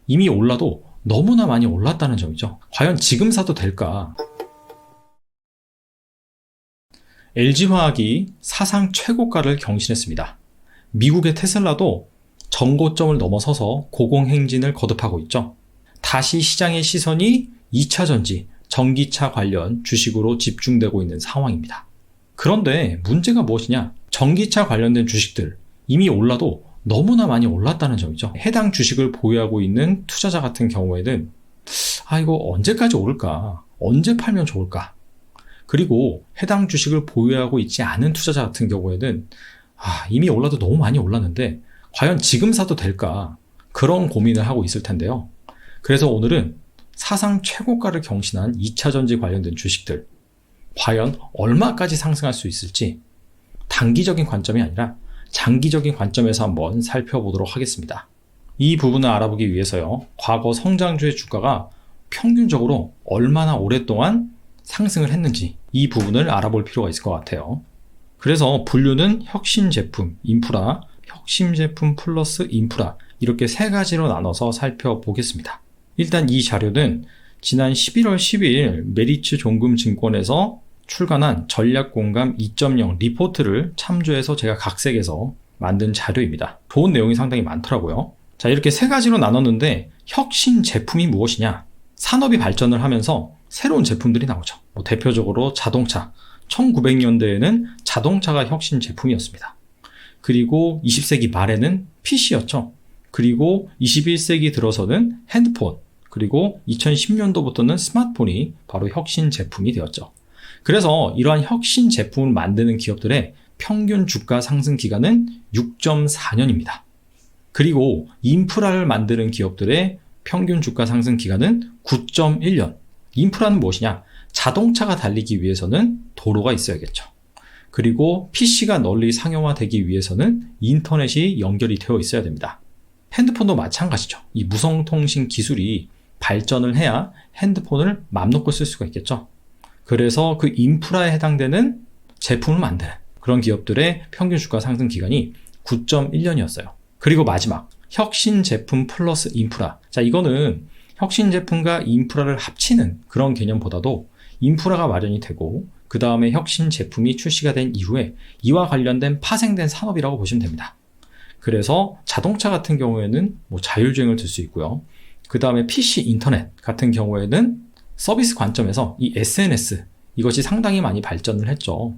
이미 올라도 너무나 많이 올랐다는 점이죠. 과연 지금 사도 될까? LG화학이 사상 최고가를 경신했습니다. 미국의 테슬라도 전고점을 넘어서서 고공행진을 거듭하고 있죠. 다시 시장의 시선이 2차전지, 전기차 관련 주식으로 집중되고 있는 상황입니다. 그런데 문제가 무엇이냐? 전기차 관련된 주식들 이미 올라도 너무나 많이 올랐다는 점이죠. 해당 주식을 보유하고 있는 투자자 같은 경우에는 이거 언제까지 오를까? 언제 팔면 좋을까? 그리고 해당 주식을 보유하고 있지 않은 투자자 같은 경우에는 이미 올라도 너무 많이 올랐는데 과연 지금 사도 될까? 그런 고민을 하고 있을 텐데요. 그래서 오늘은 사상 최고가를 경신한 2차전지 관련된 주식들 과연 얼마까지 상승할 수 있을지 단기적인 관점이 아니라 장기적인 관점에서 한번 살펴보도록 하겠습니다. 이 부분을 알아보기 위해서요. 과거 성장주의 주가가 평균적으로 얼마나 오랫동안 상승을 했는지 이 부분을 알아볼 필요가 있을 것 같아요. 그래서 분류는 혁신 제품, 인프라, 혁신 제품 플러스 인프라 이렇게 세 가지로 나눠서 살펴보겠습니다. 일단 이 자료는 지난 11월 12일 메리츠 종금증권에서 출간한 전략공감 2.0 리포트를 참조해서 제가 각색해서 만든 자료입니다. 좋은 내용이 상당히 많더라고요. 자, 이렇게 세 가지로 나눴는데 혁신 제품이 무엇이냐? 산업이 발전을 하면서 새로운 제품들이 나오죠. 대표적으로 자동차. 1900년대에는 자동차가 혁신 제품이었습니다. 그리고 20세기 말에는 PC였죠. 그리고 21세기 들어서는 핸드폰, 그리고 2010년도부터는 스마트폰이 바로 혁신 제품이 되었죠. 그래서 이러한 혁신 제품을 만드는 기업들의 평균 주가 상승 기간은 6.4년입니다. 그리고 인프라를 만드는 기업들의 평균 주가 상승 기간은 9.1년. 인프라는 무엇이냐? 자동차가 달리기 위해서는 도로가 있어야겠죠. 그리고 PC가 널리 상용화되기 위해서는 인터넷이 연결이 되어 있어야 됩니다. 핸드폰도 마찬가지죠. 이 무선통신 기술이 발전을 해야 핸드폰을 맘 놓고 쓸 수가 있겠죠. 그래서 그 인프라에 해당되는 제품을 만드는 그런 기업들의 평균 주가 상승 기간이 9.1년이었어요. 그리고 마지막 혁신 제품 플러스 인프라. 자, 이거는 혁신 제품과 인프라를 합치는 그런 개념보다도 인프라가 마련이 되고 그 다음에 혁신 제품이 출시가 된 이후에 이와 관련된 파생된 산업이라고 보시면 됩니다. 그래서 자동차 같은 경우에는 자율주행을 들 수 있고요. 그 다음에 PC 인터넷 같은 경우에는 서비스 관점에서 이 SNS 이것이 상당히 많이 발전을 했죠.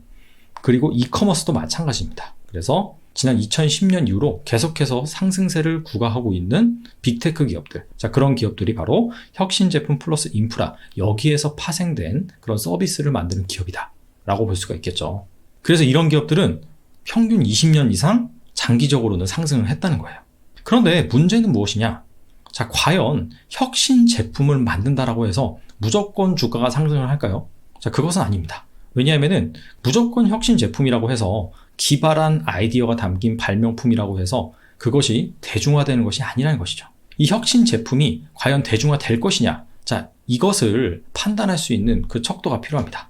그리고 이커머스도 마찬가지입니다. 그래서 지난 2010년 이후로 계속해서 상승세를 구가하고 있는 빅테크 기업들. 자, 그런 기업들이 바로 혁신 제품 플러스 인프라, 여기에서 파생된 그런 서비스를 만드는 기업이다 라고 볼 수가 있겠죠. 그래서 이런 기업들은 평균 20년 이상 장기적으로는 상승을 했다는 거예요. 그런데 문제는 무엇이냐? 자, 과연 혁신 제품을 만든다라고 해서 무조건 주가가 상승을 할까요? 자, 그것은 아닙니다. 왜냐하면은 무조건 혁신 제품이라고 해서 기발한 아이디어가 담긴 발명품이라고 해서 그것이 대중화되는 것이 아니라는 것이죠. 이 혁신 제품이 과연 대중화될 것이냐? 자, 이것을 판단할 수 있는 그 척도가 필요합니다.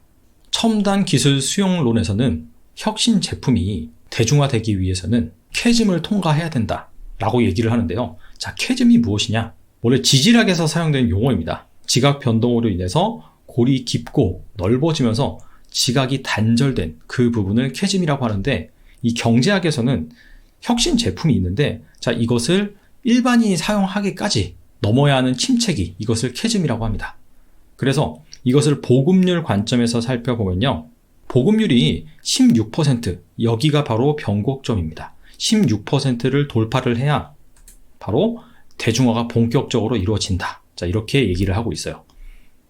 첨단 기술 수용론에서는 혁신 제품이 대중화되기 위해서는 캐즘을 통과해야 된다라고 얘기를 하는데요. 자, 캐즘이 무엇이냐? 원래 지질학에서 사용되는 용어입니다. 지각 변동으로 인해서 골이 깊고 넓어지면서 지각이 단절된 그 부분을 캐즘이라고 하는데, 이 경제학에서는 혁신 제품이 있는데, 자, 이것을 일반인이 사용하기까지 넘어야 하는 침체기, 이것을 캐즘이라고 합니다. 그래서 이것을 보급률 관점에서 살펴보면요, 보급률이 16%, 여기가 바로 변곡점입니다. 16%를 돌파를 해야 바로 대중화가 본격적으로 이루어진다. 자, 이렇게 얘기를 하고 있어요.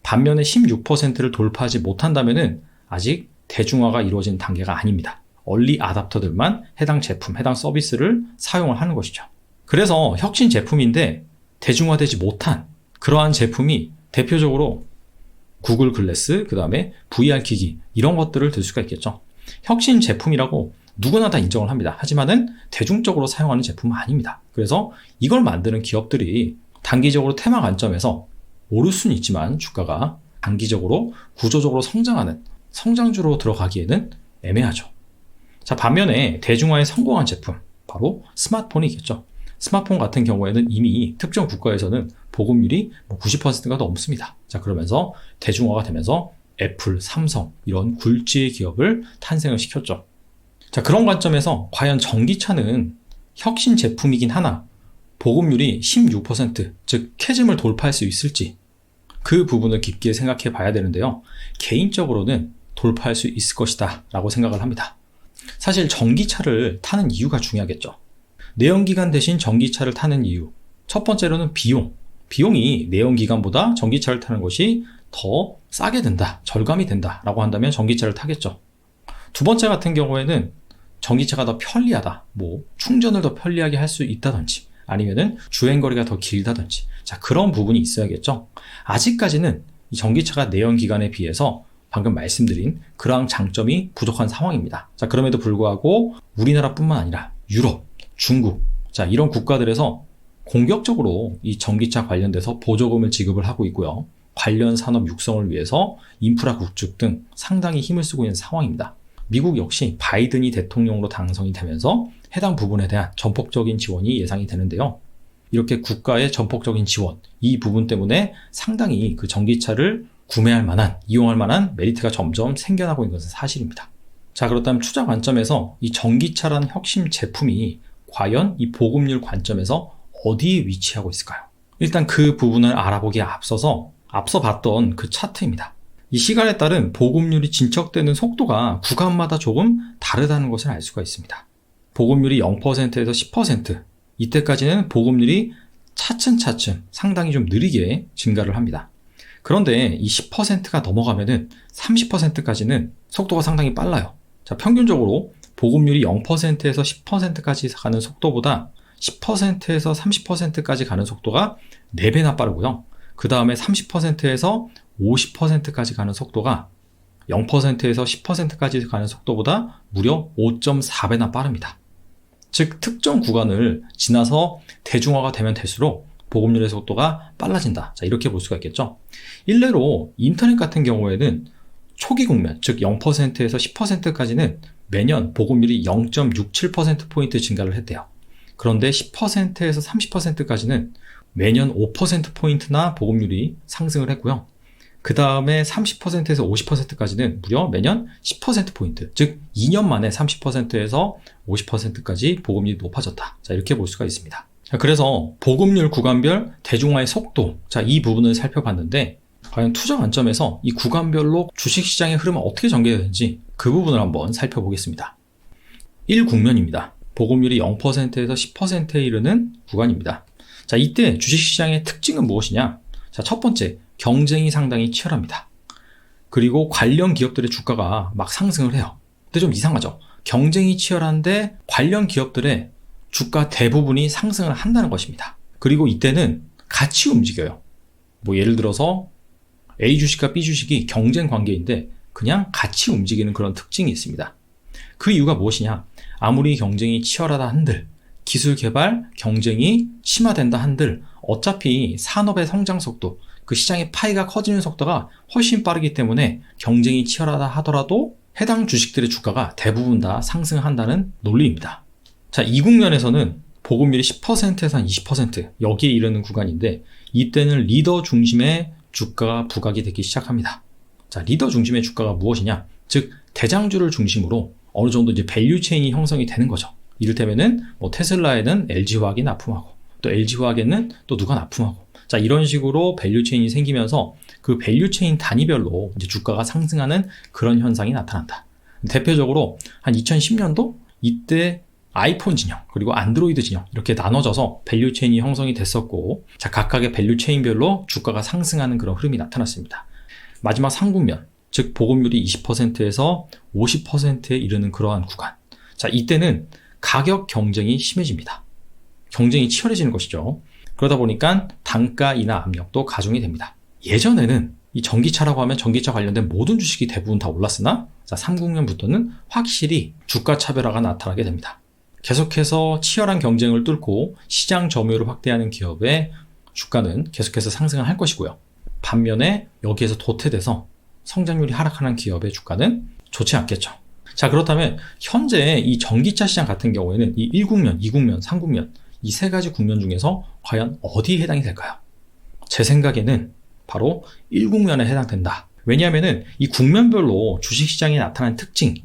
반면에 16%를 돌파하지 못한다면은 아직 대중화가 이루어진 단계가 아닙니다. 얼리 아답터들만 해당 제품, 해당 서비스를 사용을 하는 것이죠. 그래서 혁신 제품인데 대중화되지 못한 그러한 제품이 대표적으로 구글 글래스, 그 다음에 VR 기기, 이런 것들을 들 수가 있겠죠. 혁신 제품이라고 누구나 다 인정을 합니다. 하지만은 대중적으로 사용하는 제품은 아닙니다. 그래서 이걸 만드는 기업들이 단기적으로 테마 관점에서 오를 수는 있지만 주가가 단기적으로 구조적으로 성장하는 성장주로 들어가기에는 애매하죠. 자, 반면에 대중화에 성공한 제품, 바로 스마트폰이겠죠. 스마트폰 같은 경우에는 이미 특정 국가에서는 보급률이 90%가 넘습니다. 자, 그러면서 대중화가 되면서 애플, 삼성 이런 굴지의 기업을 탄생을 시켰죠. 자, 그런 관점에서 과연 전기차는 혁신 제품이긴 하나 보급률이 16%, 즉 캐즘을 돌파할 수 있을지 그 부분을 깊게 생각해 봐야 되는데요. 개인적으로는 돌파할 수 있을 것이다 라고 생각을 합니다. 사실 전기차를 타는 이유가 중요하겠죠. 내연기관 대신 전기차를 타는 이유, 첫 번째로는 비용이 내연기관보다 전기차를 타는 것이 더 싸게 된다, 절감이 된다 라고 한다면 전기차를 타겠죠. 두 번째 같은 경우에는 전기차가 더 편리하다, 충전을 더 편리하게 할 수 있다든지 아니면은 주행거리가 더 길다든지, 자, 그런 부분이 있어야겠죠. 아직까지는 이 전기차가 내연기관에 비해서 방금 말씀드린 그러한 장점이 부족한 상황입니다. 자, 그럼에도 불구하고 우리나라뿐만 아니라 유럽, 중국, 자, 이런 국가들에서 공격적으로 이 전기차 관련돼서 보조금을 지급을 하고 있고요. 관련 산업 육성을 위해서 인프라 구축 등 상당히 힘을 쓰고 있는 상황입니다. 미국 역시 바이든이 대통령으로 당선이 되면서 해당 부분에 대한 전폭적인 지원이 예상이 되는데요. 이렇게 국가의 전폭적인 지원, 이 부분 때문에 상당히 그 전기차를 구매할 만한, 이용할 만한 메리트가 점점 생겨나고 있는 것은 사실입니다. 자, 그렇다면 투자 관점에서 이 전기차라는 혁신 제품이 과연 이 보급률 관점에서 어디에 위치하고 있을까요? 일단 그 부분을 알아보기에 앞서 봤던 그 차트입니다. 이 시간에 따른 보급률이 진척되는 속도가 구간마다 조금 다르다는 것을 알 수가 있습니다. 보급률이 0%에서 10%, 이때까지는 보급률이 차츰차츰 상당히 좀 느리게 증가를 합니다. 그런데 이 10%가 넘어가면은 30%까지는 속도가 상당히 빨라요. 자, 평균적으로 보급률이 0%에서 10%까지 가는 속도보다 10%에서 30%까지 가는 속도가 4배나 빠르고요. 그 다음에 30%에서 50%까지 가는 속도가 0%에서 10%까지 가는 속도보다 무려 5.4배나 빠릅니다. 즉, 특정 구간을 지나서 대중화가 되면 될수록 보급률의 속도가 빨라진다. 자, 이렇게 볼 수가 있겠죠. 일례로 인터넷 같은 경우에는 초기 국면, 즉 0%에서 10%까지는 매년 보급률이 0.67%포인트 증가를 했대요. 그런데 10%에서 30%까지는 매년 5%포인트나 보급률이 상승을 했고요. 그 다음에 30%에서 50%까지는 무려 매년 10%포인트, 즉 2년 만에 30%에서 50%까지 보급률이 높아졌다. 자, 이렇게 볼 수가 있습니다. 자, 그래서 보급률 구간별 대중화의 속도, 자, 이 부분을 살펴봤는데 과연 투자 관점에서 이 구간별로 주식시장의 흐름은 어떻게 전개되는지 그 부분을 한번 살펴보겠습니다. 1국면입니다. 보급률이 0%에서 10%에 이르는 구간입니다. 자, 이때 주식시장의 특징은 무엇이냐? 자, 첫 번째, 경쟁이 상당히 치열합니다. 그리고 관련 기업들의 주가가 막 상승을 해요. 근데 좀 이상하죠? 경쟁이 치열한데 관련 기업들의 주가 대부분이 상승을 한다는 것입니다. 그리고 이때는 같이 움직여요. 예를 들어서 A 주식과 B 주식이 경쟁 관계인데 그냥 같이 움직이는 그런 특징이 있습니다. 그 이유가 무엇이냐? 아무리 경쟁이 치열하다 한들, 기술 개발 경쟁이 심화된다 한들 어차피 산업의 성장 속도, 그 시장의 파이가 커지는 속도가 훨씬 빠르기 때문에 경쟁이 치열하다 하더라도 해당 주식들의 주가가 대부분 다 상승한다는 논리입니다. 자, 이 국면에서는 보급률이 10%에서 한 20% 여기에 이르는 구간인데 이때는 리더 중심의 주가가 부각이 되기 시작합니다. 자, 리더 중심의 주가가 무엇이냐? 즉 대장주를 중심으로 어느 정도 이제 밸류 체인이 형성이 되는 거죠. 이를테면은 테슬라에는 LG화학이 납품하고 또 LG화학에는 또 누가 납품하고, 자, 이런 식으로 밸류 체인이 생기면서 그 밸류 체인 단위별로 이제 주가가 상승하는 그런 현상이 나타난다. 대표적으로 한 2010년도 이때 아이폰 진영 그리고 안드로이드 진영 이렇게 나눠져서 밸류 체인이 형성이 됐었고, 자, 각각의 밸류 체인별로 주가가 상승하는 그런 흐름이 나타났습니다. 마지막 3국면, 즉 보급률이 20%에서 50%에 이르는 그러한 구간. 자, 이때는 가격 경쟁이 심해집니다. 경쟁이 치열해지는 것이죠. 그러다 보니까 단가 인하 압력도 가중이 됩니다. 예전에는 이 전기차라고 하면 전기차 관련된 모든 주식이 대부분 다 올랐으나, 자, 3국면부터는 확실히 주가 차별화가 나타나게 됩니다. 계속해서 치열한 경쟁을 뚫고 시장 점유율을 확대하는 기업의 주가는 계속해서 상승을 할 것이고요. 반면에 여기에서 도태돼서 성장률이 하락하는 기업의 주가는 좋지 않겠죠. 자, 그렇다면 현재 이 전기차 시장 같은 경우에는 이 1국면, 2국면, 3국면 이 세 가지 국면 중에서 과연 어디에 해당이 될까요? 제 생각에는 바로 1국면에 해당된다. 왜냐하면은 이 국면별로 주식시장에 나타난 특징,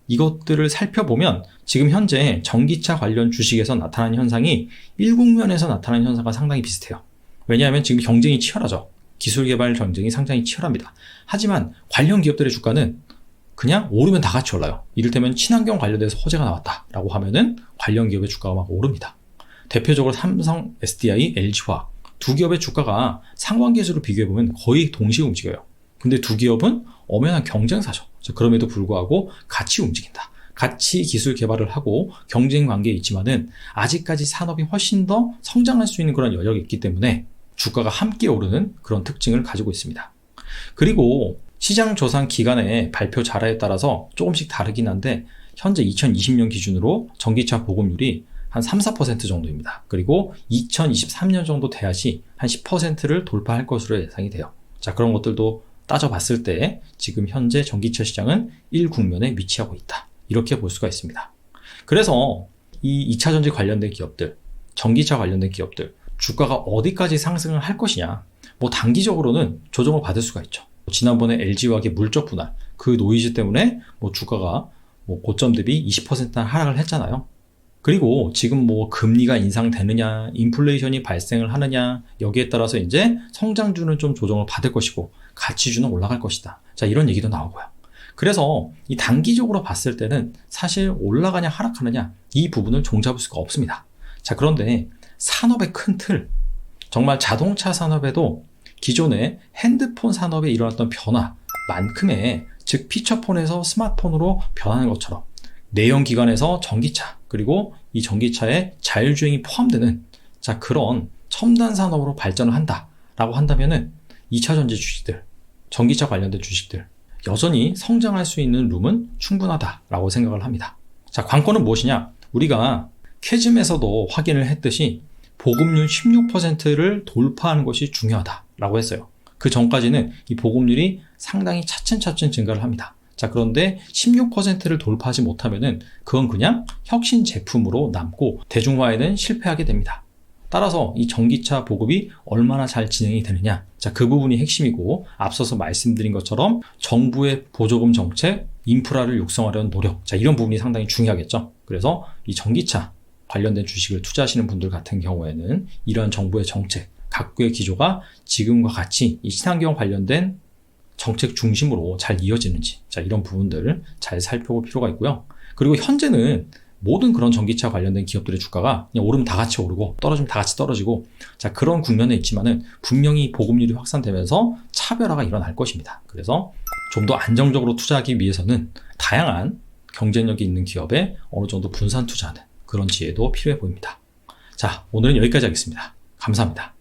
이것들을 살펴보면 지금 현재 전기차 관련 주식에서 나타난 현상이 1국면에서 나타난 현상과 상당히 비슷해요. 왜냐하면 지금 경쟁이 치열하죠. 기술 개발 경쟁이 상당히 치열합니다. 하지만 관련 기업들의 주가는 그냥 오르면 다 같이 올라요. 이를테면 친환경 관련돼서 호재가 나왔다라고 하면은 관련 기업의 주가가 막 오릅니다. 대표적으로 삼성, SDI, LG화학 두 기업의 주가가 상관계수로 비교해보면 거의 동시에 움직여요. 근데 두 기업은 엄연한 경쟁사죠. 그럼에도 불구하고 같이 움직인다. 같이 기술 개발을 하고 경쟁 관계에 있지만은 아직까지 산업이 훨씬 더 성장할 수 있는 그런 여력이 있기 때문에 주가가 함께 오르는 그런 특징을 가지고 있습니다. 그리고 시장 조사 기관의 발표 자료에 따라서 조금씩 다르긴 한데 현재 2020년 기준으로 전기차 보급률이 한 3, 4% 정도입니다. 그리고 2023년 정도 돼야지 한 10%를 돌파할 것으로 예상이 돼요. 자, 그런 것들도 따져봤을 때 지금 현재 전기차 시장은 1국면에 위치하고 있다. 이렇게 볼 수가 있습니다. 그래서 이 2차전지 관련된 기업들, 전기차 관련된 기업들, 주가가 어디까지 상승을 할 것이냐, 뭐 단기적으로는 조정을 받을 수가 있죠. 지난번에 LG화학의 물적 분할, 그 노이즈 때문에 뭐 주가가 뭐 고점 대비 20%나 하락을 했잖아요. 그리고 지금 뭐 금리가 인상되느냐, 인플레이션이 발생을 하느냐, 여기에 따라서 이제 성장주는 좀 조정을 받을 것이고 가치주는 올라갈 것이다. 자, 이런 얘기도 나오고요. 그래서 이 단기적으로 봤을 때는 사실 올라가냐 하락하느냐 이 부분을 종잡을 수가 없습니다. 자, 그런데 산업의 큰 틀, 정말 자동차 산업에도 기존의 핸드폰 산업에 일어났던 변화만큼의, 즉 피처폰에서 스마트폰으로 변하는 것처럼 내연기관에서 전기차, 그리고 이 전기차에 자율주행이 포함되는 자, 그런 첨단 산업으로 발전을 한다라고 한다면은 2차전지 주식들, 전기차 관련된 주식들 여전히 성장할 수 있는 룸은 충분하다라고 생각을 합니다. 자, 관건은 무엇이냐? 우리가 캐즘에서도 확인을 했듯이 보급률 16%를 돌파하는 것이 중요하다라고 했어요. 그 전까지는 이 보급률이 상당히 차츰차츰 증가를 합니다. 자, 그런데 16%를 돌파하지 못하면은 그건 그냥 혁신 제품으로 남고 대중화에는 실패하게 됩니다. 따라서 이 전기차 보급이 얼마나 잘 진행이 되느냐, 자, 그 부분이 핵심이고, 앞서서 말씀드린 것처럼 정부의 보조금 정책, 인프라를 육성하려는 노력, 자, 이런 부분이 상당히 중요하겠죠. 그래서 이 전기차 관련된 주식을 투자하시는 분들 같은 경우에는 이러한 정부의 정책, 각국의 기조가 지금과 같이 이 친환경 관련된 정책 중심으로 잘 이어지는지, 자, 이런 부분들을 잘 살펴볼 필요가 있고요. 그리고 현재는 모든 그런 전기차 관련된 기업들의 주가가 그냥 오르면 다 같이 오르고 떨어지면 다 같이 떨어지고, 자, 그런 국면에 있지만은 분명히 보급률이 확산되면서 차별화가 일어날 것입니다. 그래서 좀 더 안정적으로 투자하기 위해서는 다양한 경쟁력이 있는 기업에 어느 정도 분산 투자하는 그런 지혜도 필요해 보입니다. 자, 오늘은 여기까지 하겠습니다. 감사합니다.